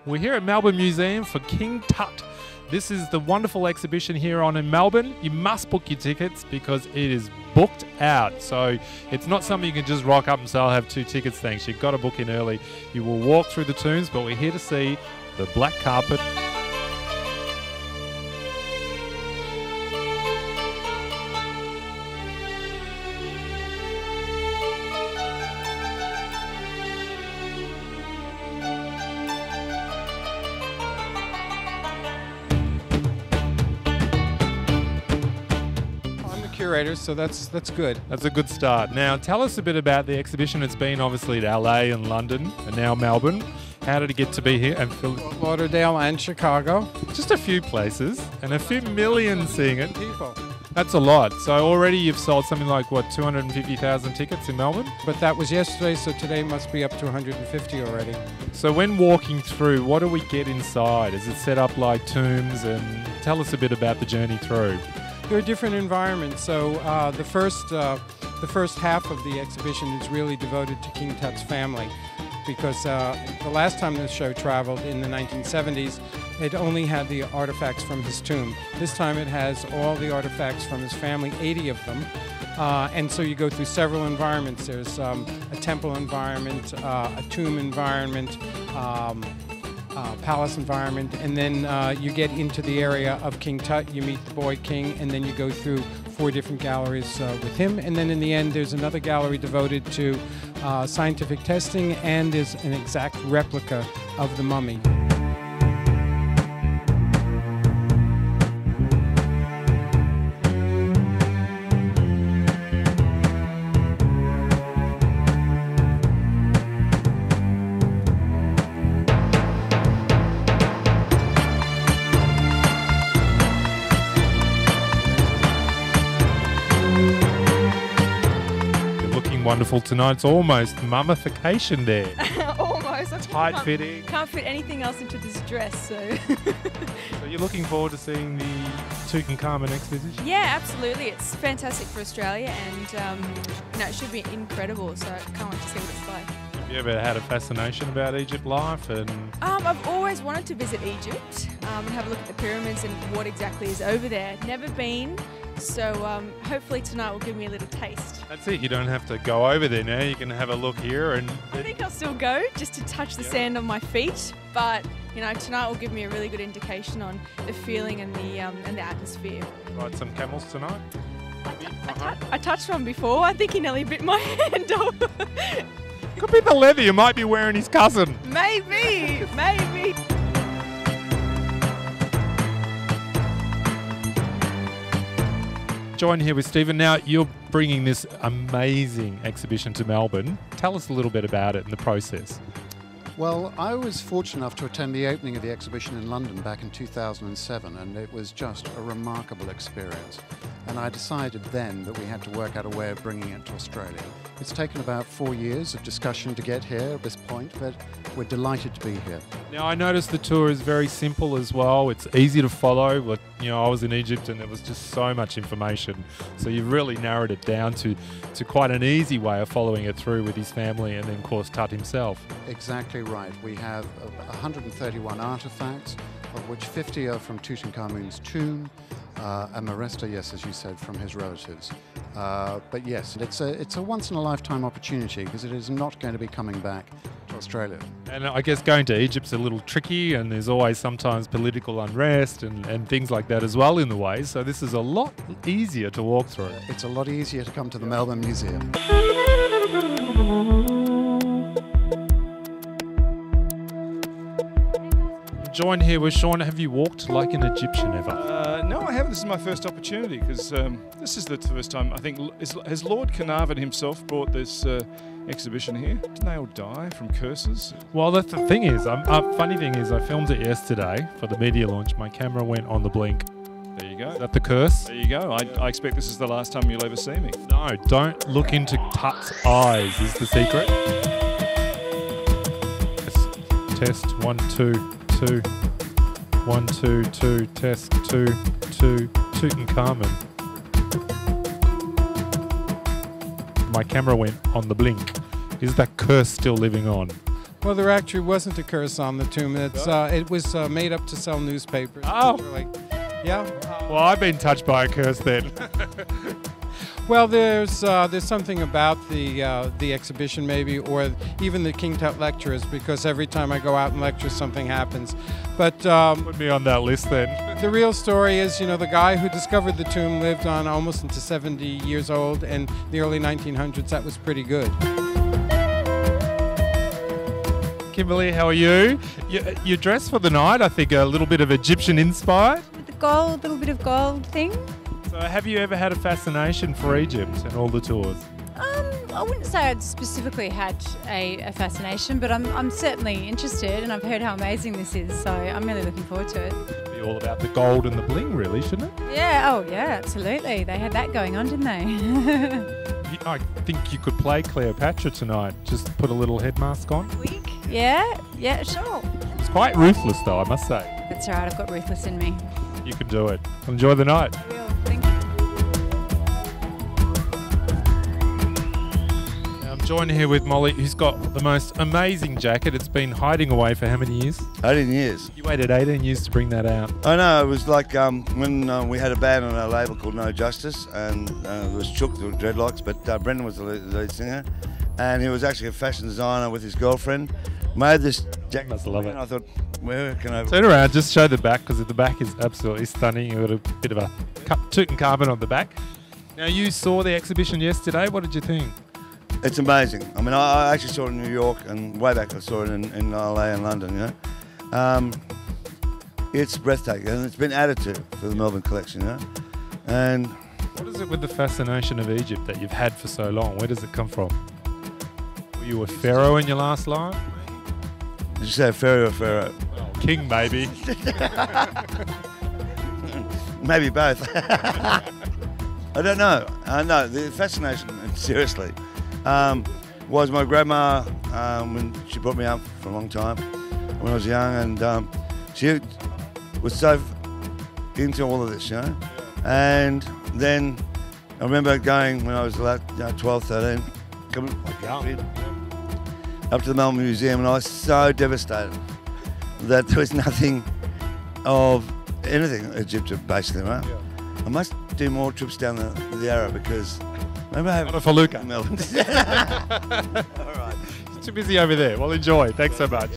We're here at Melbourne Museum for King Tut. This is the wonderful exhibition here on in Melbourne. You must book your tickets because it is booked out. So it's not something you can just rock up and say, I'll have 2 tickets, thanks. You've got to book in early. You will walk through the tombs, but we're here to see the black carpet. Curators, so that's good. That's a good start. Now, tell us a bit about the exhibition. It's been obviously at LA and London and now Melbourne. How did it get to be here? And Fort Lauderdale and Chicago. Just a few places and a few million seeing it. People. That's a lot. So already you've sold something like, what, 250,000 tickets in Melbourne? But that was yesterday, so today must be up to 150 already. So when walking through, what do we get inside? Is it set up like tombs? And tell us a bit about the journey through. There are different environments. So the first half of the exhibition is really devoted to King Tut's family, because the last time this show traveled in the 1970s, it only had the artifacts from his tomb. This time it has all the artifacts from his family, 80 of them. And so you go through several environments. There's a temple environment, a tomb environment, palace environment, and then you get into the area of King Tut. You meet the boy king, and then you go through 4 different galleries with him, and then in the end there's another gallery devoted to scientific testing, and is an exact replica of the mummy. Wonderful tonight. It's almost mummification there. Almost. Tight fitting. Can't fit anything else into this dress, so. So you're looking forward to seeing the Tutankhamun exposition? Yeah, absolutely. It's fantastic for Australia, and it should be incredible. So I can't wait to see what it's like. Have you ever had a fascination about Egypt life? And I've always wanted to visit Egypt and have a look at the pyramids and what exactly is over there. Never been. So hopefully tonight will give me a little taste. That's it. You don't have to go over there now. You can have a look here, and I think I'll still go just to touch the sand on my feet. But tonight will give me a really good indication on the feeling and the atmosphere. Ride some camels tonight. I touched one before. I think he nearly bit my hand off. Could be the leather. You might be wearing his cousin. Maybe. Join here with Stephen. Now, you're bringing this amazing exhibition to Melbourne. Tell us a little bit about it and the process. Well, I was fortunate enough to attend the opening of the exhibition in London back in 2007, and it was just a remarkable experience. And I decided then that we had to work out a way of bringing it to Australia. It's taken about 4 years of discussion to get here at this point, but we're delighted to be here. Now, I noticed the tour is very simple as well. It's easy to follow. But, I was in Egypt and there was just so much information. So you've really narrowed it down to quite an easy way of following it through with his family and then, of course, Tut himself. Exactly right. We have 131 artifacts, of which 50 are from Tutankhamun's tomb, and the rest are, yes, as you said, from his relatives. But yes, it's a once-in-a-lifetime opportunity because it is not going to be coming back to Australia. And I guess going to Egypt's a little tricky, and there's always sometimes political unrest and things like that as well in the way. So this is a lot easier to walk through. It's a lot easier to come to the Melbourne Museum. Joined here with Sean. Have you walked like an Egyptian ever? No, I haven't. This is my first opportunity because this is the first time, I think, has Lord Carnarvon himself brought this exhibition here? Didn't they all die from curses? Well, the thing is, funny thing is, I filmed it yesterday for the media launch. My camera went on the blink. There you go. Is that the curse? There you go. I expect this is the last time you'll ever see me. No, don't look into Tut's eyes is the secret. Test 1 2 2 1 2 2 test 2 2 Tutankhamun. My camera went on the blink. Is that curse still living on? Well, there actually wasn't a curse on the tomb. It was made up to sell newspapers. Oh. Yeah. Well, I've been touched by a curse then. Well, there's something about the exhibition maybe, or even the King Tut lecturers, because every time I go out and lecture, something happens. But Put me on that list then. the real story is, you know, the guy who discovered the tomb lived on almost into 70 years old, and the early 1900s. That was pretty good. Kimberly, how are you? You're dressed for the night, I think, a little bit of Egyptian inspired. With the gold, little bit of gold thing. So have you ever had a fascination for Egypt and all the tours? I wouldn't say I'd specifically had a fascination, but I'm certainly interested, and I've heard how amazing this is, so I'm really looking forward to it. It'd be all about the gold and the bling, really, shouldn't it? Yeah, oh yeah, absolutely. They had that going on, didn't they? I think you could play Cleopatra tonight. Just put a little head mask on. Wig? Yeah, sure. It's quite ruthless, though, I must say. That's all right, I've got ruthless in me. You can do it. Enjoy the night. Real, thank you. I'm joined here with Molly, who's got the most amazing jacket. It's been hiding away for how many years? 18 years. You waited 18 years to bring that out. I know, it was like when we had a band on our label called No Justice, and it was Chook, the dreadlocks, but Brendan was the lead singer, and he was actually a fashion designer with his girlfriend. Made this jacket. Must love it. And I thought, where can I... Turn around, just show the back, because the back is absolutely stunning. You've got a bit of a Tutankhamun on the back. Now, you saw the exhibition yesterday. What did you think? It's amazing. I mean, I actually saw it in New York, and way back I saw it in LA and London, you know. It's breathtaking, and it's been added to for the Melbourne collection, you know. And What is it with the fascination of Egypt that you've had for so long? Where does it come from? Were you a pharaoh in your last life? did you say Pharaoh or Pharaoh? King, maybe. Maybe both. I don't know. No, the fascination, seriously, was my grandma when she brought me up for a long time when I was young, and she was so into all of this, you know. And then I remember going when I was like 12, 13, coming up to the Melbourne Museum, and I was so devastated that there was nothing of anything Egyptian, basically, right? Yeah. I must do more trips down the Yarra, because maybe I Not a have felucca. Melbourne. All right. Too busy over there. Well, enjoy. Thanks so much.